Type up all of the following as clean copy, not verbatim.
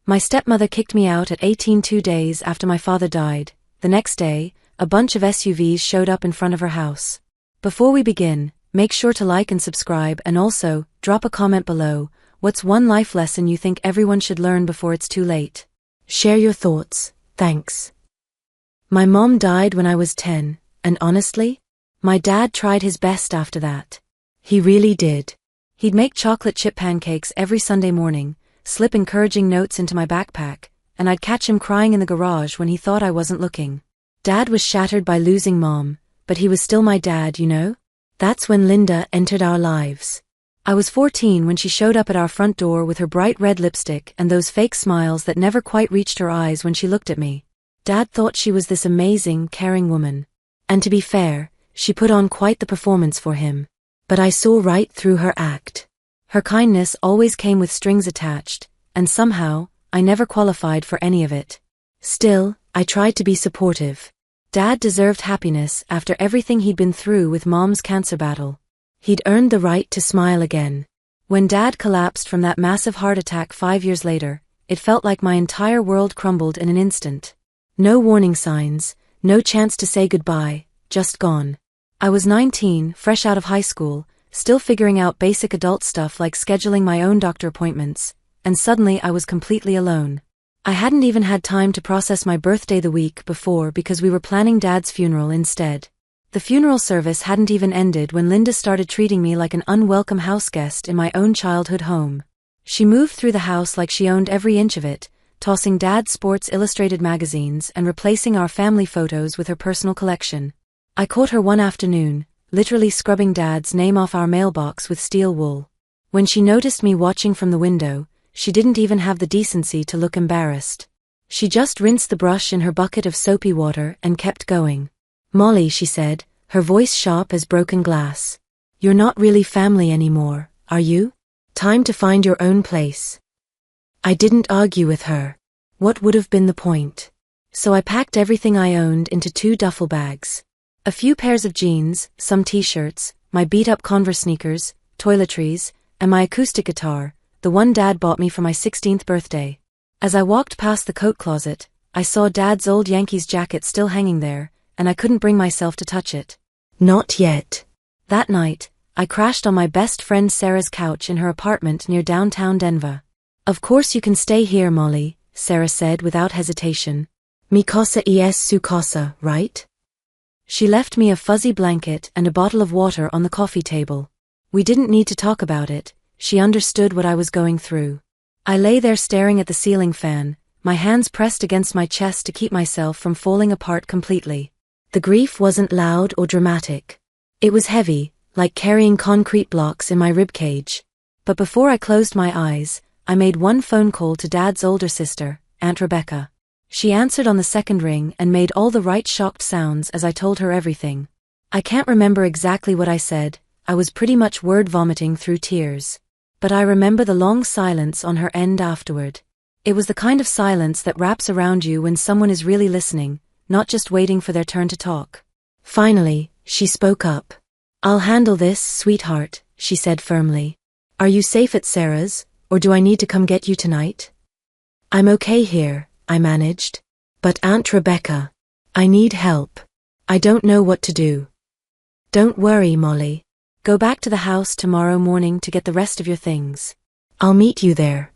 My stepmother kicked me out at 18 2 days after my father died. The next day, a bunch of SUVs showed up in front of her house. Before we begin, make sure to like and subscribe, and also, drop a comment below. What's one life lesson you think everyone should learn before it's too late? Share your thoughts, thanks. My mom died when I was 10, and honestly, my dad tried his best after that. He really did. He'd make chocolate chip pancakes every Sunday morning, slip encouraging notes into my backpack, and I'd catch him crying in the garage when he thought I wasn't looking. Dad was shattered by losing mom, but he was still my dad, you know? That's when Linda entered our lives. I was 14 when she showed up at our front door with her bright red lipstick and those fake smiles that never quite reached her eyes when she looked at me. Dad thought she was this amazing, caring woman. And to be fair, she put on quite the performance for him. But I saw right through her act. Her kindness always came with strings attached, and somehow, I never qualified for any of it. Still, I tried to be supportive. Dad deserved happiness after everything he'd been through with Mom's cancer battle. He'd earned the right to smile again. When Dad collapsed from that massive heart attack 5 years later, it felt like my entire world crumbled in an instant. No warning signs, no chance to say goodbye, just gone. I was 19, fresh out of high school, still figuring out basic adult stuff like scheduling my own doctor appointments, and suddenly I was completely alone. I hadn't even had time to process my birthday the week before because we were planning Dad's funeral instead. The funeral service hadn't even ended when Linda started treating me like an unwelcome houseguest in my own childhood home. She moved through the house like she owned every inch of it, tossing Dad's Sports Illustrated magazines and replacing our family photos with her personal collection. I caught her one afternoon, literally scrubbing Dad's name off our mailbox with steel wool. When she noticed me watching from the window, she didn't even have the decency to look embarrassed. She just rinsed the brush in her bucket of soapy water and kept going. "Molly," she said, her voice sharp as broken glass. "You're not really family anymore, are you? Time to find your own place." I didn't argue with her. What would have been the point? So I packed everything I owned into 2 duffel bags. A few pairs of jeans, some t-shirts, my beat-up Converse sneakers, toiletries, and my acoustic guitar, the one Dad bought me for my 16th birthday. As I walked past the coat closet, I saw Dad's old Yankees jacket still hanging there, and I couldn't bring myself to touch it. Not yet. That night, I crashed on my best friend Sarah's couch in her apartment near downtown Denver. "Of course you can stay here, Molly," Sarah said without hesitation. "Mi casa es su casa, right?" She left me a fuzzy blanket and a bottle of water on the coffee table. We didn't need to talk about it. She understood what I was going through. I lay there staring at the ceiling fan, my hands pressed against my chest to keep myself from falling apart completely. The grief wasn't loud or dramatic. It was heavy, like carrying concrete blocks in my ribcage. But before I closed my eyes, I made one phone call to Dad's older sister, Aunt Rebecca. She answered on the second ring and made all the right shocked sounds as I told her everything. I can't remember exactly what I said. I was pretty much word vomiting through tears. But I remember the long silence on her end afterward. It was the kind of silence that wraps around you when someone is really listening, not just waiting for their turn to talk. Finally, she spoke up. "I'll handle this, sweetheart," she said firmly. "Are you safe at Sarah's, or do I need to come get you tonight?" "I'm okay here," I managed. "But Aunt Rebecca, I need help. I don't know what to do." "Don't worry, Molly. Go back to the house tomorrow morning to get the rest of your things. I'll meet you there."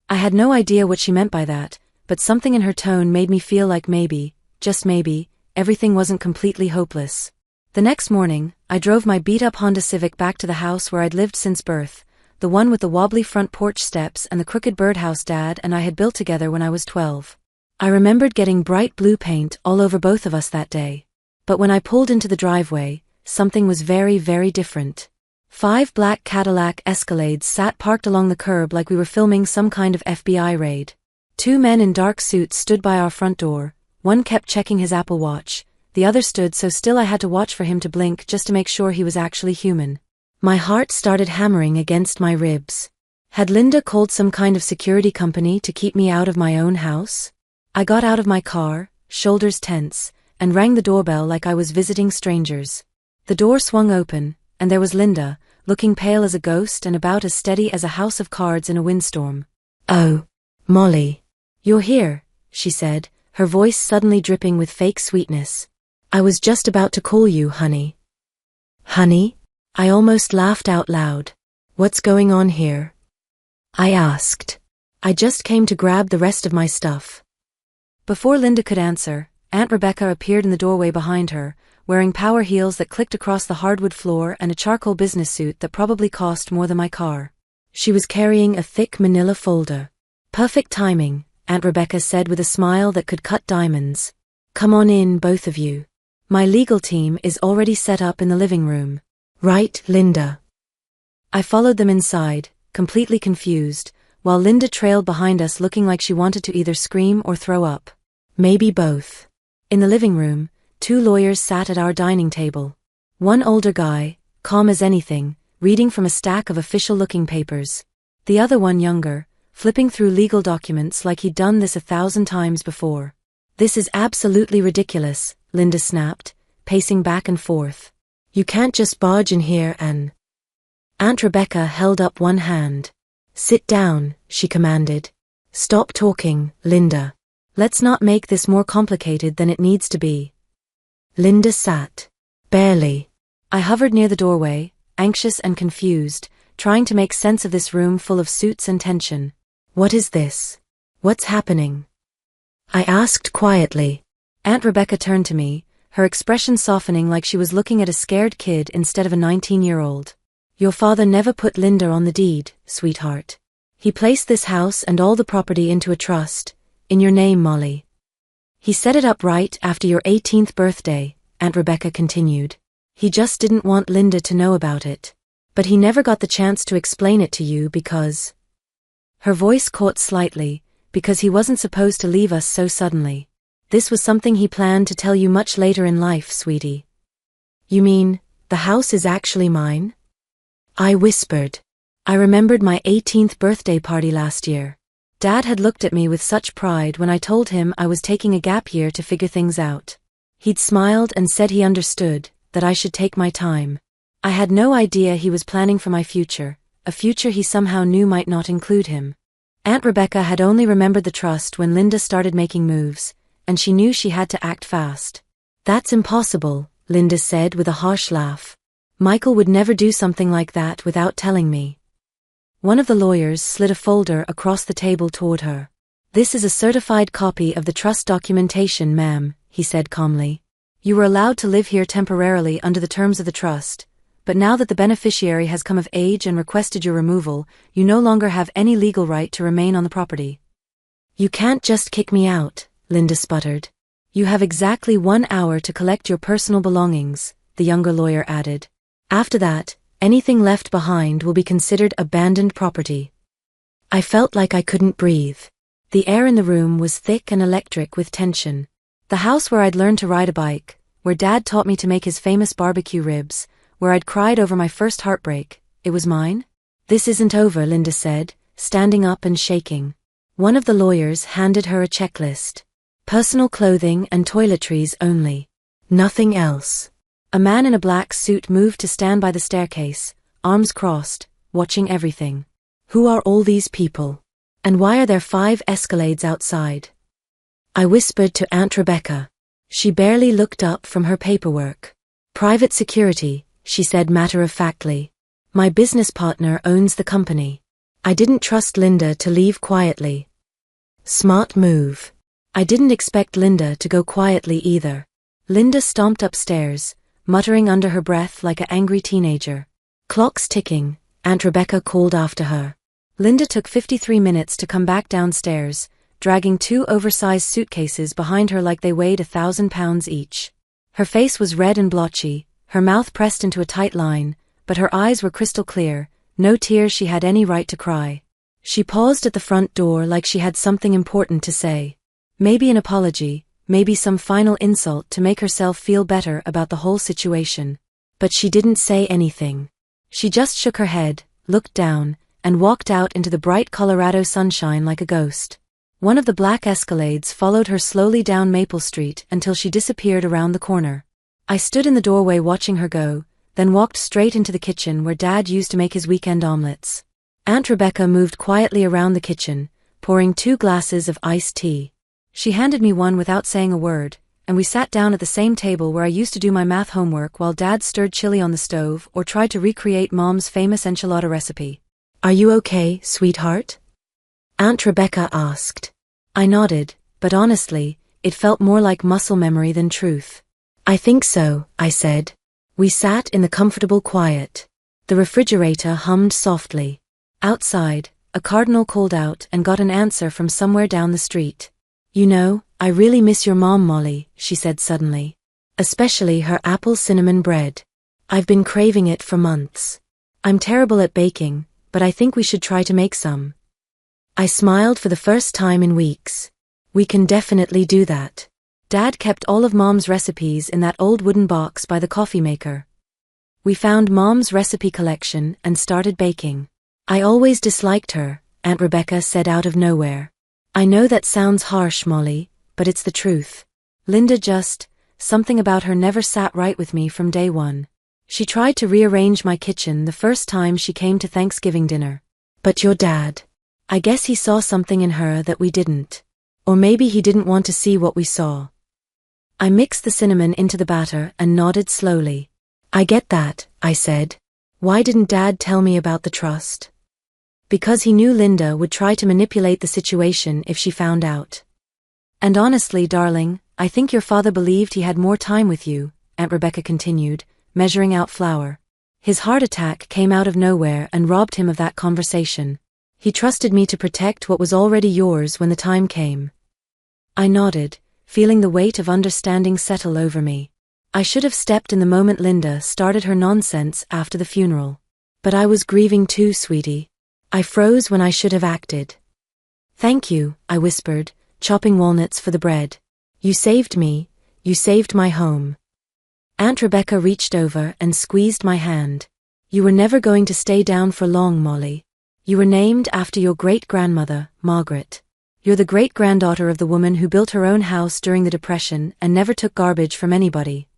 I had no idea what she meant by that, but something in her tone made me feel like maybe, just maybe, everything wasn't completely hopeless. The next morning, I drove my beat-up Honda Civic back to the house where I'd lived since birth, the one with the wobbly front porch steps and the crooked birdhouse Dad and I had built together when I was 12. I remembered getting bright blue paint all over both of us that day. But when I pulled into the driveway, something was very, very different. 5 black Cadillac Escalades sat parked along the curb like we were filming some kind of FBI raid. 2 men in dark suits stood by our front door. One kept checking his Apple Watch, the other stood so still I had to watch for him to blink just to make sure he was actually human. My heart started hammering against my ribs. Had Linda called some kind of security company to keep me out of my own house? I got out of my car, shoulders tense, and rang the doorbell like I was visiting strangers. The door swung open, and there was Linda, looking pale as a ghost and about as steady as a house of cards in a windstorm. "Oh, Molly. You're here, she said, her voice suddenly dripping with fake sweetness. I was just about to call you, honey. Honey? I almost laughed out loud. What's going on here? I asked. I just came to grab the rest of my stuff. Before Linda could answer, Aunt Rebecca appeared in the doorway behind her, wearing power heels that clicked across the hardwood floor and a charcoal business suit that probably cost more than my car. She was carrying a thick manila folder. Perfect timing, Aunt Rebecca said with a smile that could cut diamonds. Come on in, both of you. My legal team is already set up in the living room. Right, Linda? I followed them inside, completely confused, while Linda trailed behind us looking like she wanted to either scream or throw up. Maybe both. In the living room, 2 lawyers sat at our dining table. One older guy, calm as anything, reading from a stack of official-looking papers. The other one younger, flipping through legal documents like he'd done this 1,000 times before. This is absolutely ridiculous, Linda snapped, pacing back and forth. You can't just barge in here and... Aunt Rebecca held up one hand. Sit down, she commanded. Stop talking, Linda. Let's not make this more complicated than it needs to be. Linda sat. Barely. I hovered near the doorway, anxious and confused, trying to make sense of this room full of suits and tension. What is this? What's happening? I asked quietly. Aunt Rebecca turned to me, her expression softening like she was looking at a scared kid instead of a 19-year-old. Your father never put Linda on the deed, sweetheart. He placed this house and all the property into a trust, in your name, Molly. He set it up right after your 18th birthday, Aunt Rebecca continued. He just didn't want Linda to know about it. But he never got the chance to explain it to you because... Her voice caught slightly, because he wasn't supposed to leave us so suddenly. This was something he planned to tell you much later in life, sweetie. You mean, the house is actually mine? I whispered. I remembered my 18th birthday party last year. Dad had looked at me with such pride when I told him I was taking a gap year to figure things out. He'd smiled and said he understood, that I should take my time. I had no idea he was planning for my future, a future he somehow knew might not include him. Aunt Rebecca had only remembered the trust when Linda started making moves, and she knew she had to act fast. That's impossible, Linda said with a harsh laugh. Michael would never do something like that without telling me. One of the lawyers slid a folder across the table toward her. This is a certified copy of the trust documentation, ma'am, he said calmly. You were allowed to live here temporarily under the terms of the trust, but now that the beneficiary has come of age and requested your removal, you no longer have any legal right to remain on the property. You can't just kick me out, Linda sputtered. You have exactly 1 hour to collect your personal belongings, the younger lawyer added. After that, anything left behind will be considered abandoned property. I felt like I couldn't breathe. The air in the room was thick and electric with tension. The house where I'd learned to ride a bike, where Dad taught me to make his famous barbecue ribs, where I'd cried over my first heartbreak, it was mine? This isn't over, Linda said, standing up and shaking. One of the lawyers handed her a checklist. Personal clothing and toiletries only. Nothing else. A man in a black suit moved to stand by the staircase, arms crossed, watching everything. Who are all these people? And why are there 5 Escalades outside? I whispered to Aunt Rebecca. She barely looked up from her paperwork. Private security, she said matter-of-factly. My business partner owns the company. I didn't trust Linda to leave quietly. Smart move. I didn't expect Linda to go quietly either. Linda stomped upstairs, muttering under her breath like an angry teenager. Clock's ticking, Aunt Rebecca called after her. Linda took 53 minutes to come back downstairs, dragging 2 oversized suitcases behind her like they weighed 1,000 pounds each. Her face was red and blotchy, her mouth pressed into a tight line, but her eyes were crystal clear, no tears she had any right to cry. She paused at the front door like she had something important to say. Maybe an apology, maybe some final insult to make herself feel better about the whole situation. But she didn't say anything. She just shook her head, looked down, and walked out into the bright Colorado sunshine like a ghost. One of the black Escalades followed her slowly down Maple Street until she disappeared around the corner. I stood in the doorway watching her go, then walked straight into the kitchen where Dad used to make his weekend omelets. Aunt Rebecca moved quietly around the kitchen, pouring 2 glasses of iced tea. She handed me one without saying a word, and we sat down at the same table where I used to do my math homework while Dad stirred chili on the stove or tried to recreate Mom's famous enchilada recipe. "Are you okay, sweetheart?" Aunt Rebecca asked. I nodded, but honestly, it felt more like muscle memory than truth. "I think so," I said. We sat in the comfortable quiet. The refrigerator hummed softly. Outside, a cardinal called out and got an answer from somewhere down the street. "You know, I really miss your mom, Molly," she said suddenly. "Especially her apple cinnamon bread. I've been craving it for months. I'm terrible at baking, but I think we should try to make some." I smiled for the first time in weeks. "We can definitely do that." Dad kept all of Mom's recipes in that old wooden box by the coffee maker. We found Mom's recipe collection and started baking. "I always disliked her," Aunt Rebecca said out of nowhere. "I know that sounds harsh, Molly, but it's the truth. Linda something about her never sat right with me from day one. She tried to rearrange my kitchen the first time she came to Thanksgiving dinner. But your dad, I guess he saw something in her that we didn't. Or maybe he didn't want to see what we saw." I mixed the cinnamon into the batter and nodded slowly. "I get that," I said. "Why didn't Dad tell me about the trust?" "Because he knew Linda would try to manipulate the situation if she found out. And honestly, darling, I think your father believed he had more time with you," Aunt Rebecca continued, measuring out flour. "His heart attack came out of nowhere and robbed him of that conversation. He trusted me to protect what was already yours when the time came." I nodded, feeling the weight of understanding settle over me. I should have stepped in the moment Linda started her nonsense after the funeral. But I was grieving too, sweetie. I froze when I should have acted. "Thank you," I whispered, chopping walnuts for the bread. "You saved me, you saved my home." Aunt Rebecca reached over and squeezed my hand. "You were never going to stay down for long, Molly. You were named after your great-grandmother, Margaret. You're the great-granddaughter of the woman who built her own house during the Depression and never took garbage from anybody."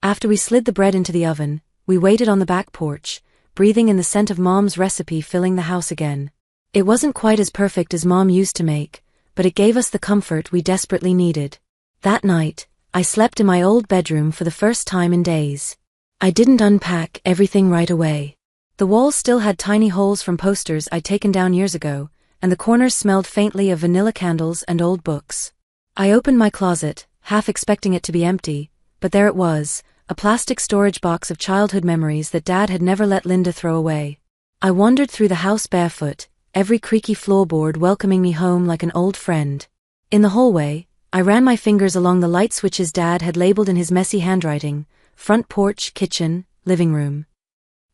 After we slid the bread into the oven, we waited on the back porch, breathing in the scent of Mom's recipe filling the house again. It wasn't quite as perfect as Mom used to make, but it gave us the comfort we desperately needed. That night, I slept in my old bedroom for the first time in days. I didn't unpack everything right away. The walls still had tiny holes from posters I'd taken down years ago, and the corners smelled faintly of vanilla candles and old books. I opened my closet, half expecting it to be empty, but there it was, a plastic storage box of childhood memories that Dad had never let Linda throw away. I wandered through the house barefoot, every creaky floorboard welcoming me home like an old friend. In the hallway, I ran my fingers along the light switches Dad had labeled in his messy handwriting: front porch, kitchen, living room.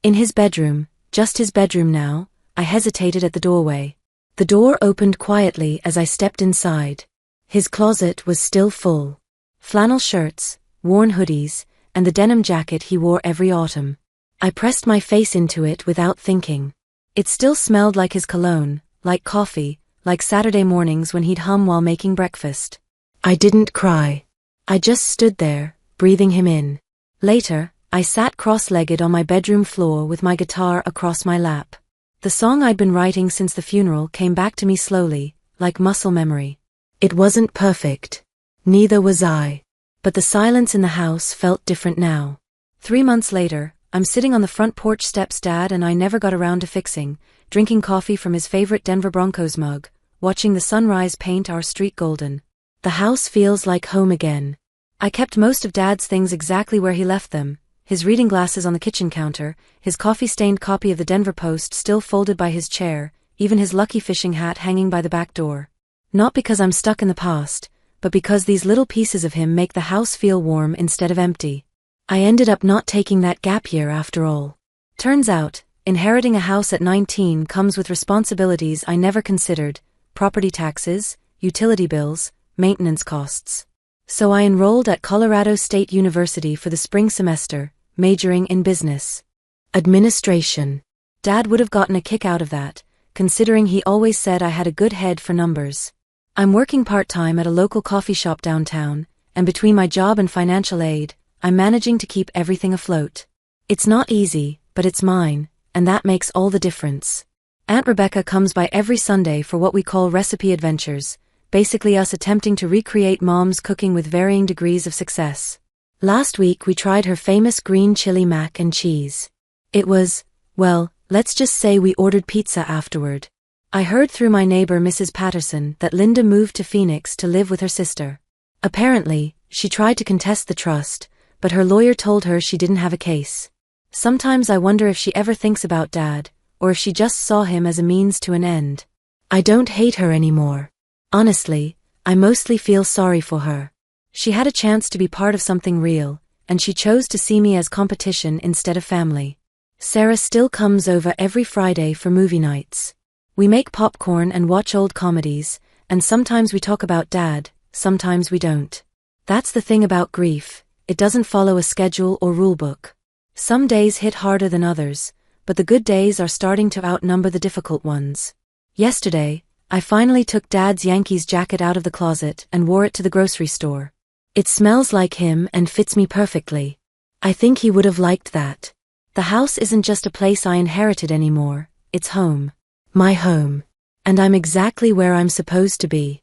In his bedroom, just his bedroom now, I hesitated at the doorway. The door opened quietly as I stepped inside. His closet was still full. Flannel shirts, worn hoodies, and the denim jacket he wore every autumn. I pressed my face into it without thinking. It still smelled like his cologne, like coffee, like Saturday mornings when he'd hum while making breakfast. I didn't cry. I just stood there, breathing him in. Later, I sat cross-legged on my bedroom floor with my guitar across my lap. The song I'd been writing since the funeral came back to me slowly, like muscle memory. It wasn't perfect. Neither was I. But the silence in the house felt different now. 3 months later, I'm sitting on the front porch steps Dad and I never got around to fixing, drinking coffee from his favorite Denver Broncos mug, watching the sunrise paint our street golden. The house feels like home again. I kept most of Dad's things exactly where he left them. His reading glasses on the kitchen counter, his coffee-stained copy of the Denver Post still folded by his chair, even his lucky fishing hat hanging by the back door. Not because I'm stuck in the past, but because these little pieces of him make the house feel warm instead of empty. I ended up not taking that gap year after all. Turns out, inheriting a house at 19 comes with responsibilities I never considered: property taxes, utility bills, maintenance costs. So I enrolled at Colorado State University for the spring semester, majoring in business administration. Dad would have gotten a kick out of that, considering he always said I had a good head for numbers. I'm working part-time at a local coffee shop downtown, and between my job and financial aid, I'm managing to keep everything afloat. It's not easy, but it's mine, and that makes all the difference. Aunt Rebecca comes by every Sunday for what we call recipe adventures, basically us attempting to recreate Mom's cooking with varying degrees of success. Last week we tried her famous green chili mac and cheese. It was, well, let's just say we ordered pizza afterward. I heard through my neighbor Mrs. Patterson that Linda moved to Phoenix to live with her sister. Apparently, she tried to contest the trust, but her lawyer told her she didn't have a case. Sometimes I wonder if she ever thinks about Dad, or if she just saw him as a means to an end. I don't hate her anymore. Honestly, I mostly feel sorry for her. She had a chance to be part of something real, and she chose to see me as competition instead of family. Sarah still comes over every Friday for movie nights. We make popcorn and watch old comedies, and sometimes we talk about Dad, sometimes we don't. That's the thing about grief, it doesn't follow a schedule or rulebook. Some days hit harder than others, but the good days are starting to outnumber the difficult ones. Yesterday, I finally took Dad's Yankees jacket out of the closet and wore it to the grocery store. It smells like him and fits me perfectly. I think he would have liked that. The house isn't just a place I inherited anymore, it's home. My home. And I'm exactly where I'm supposed to be.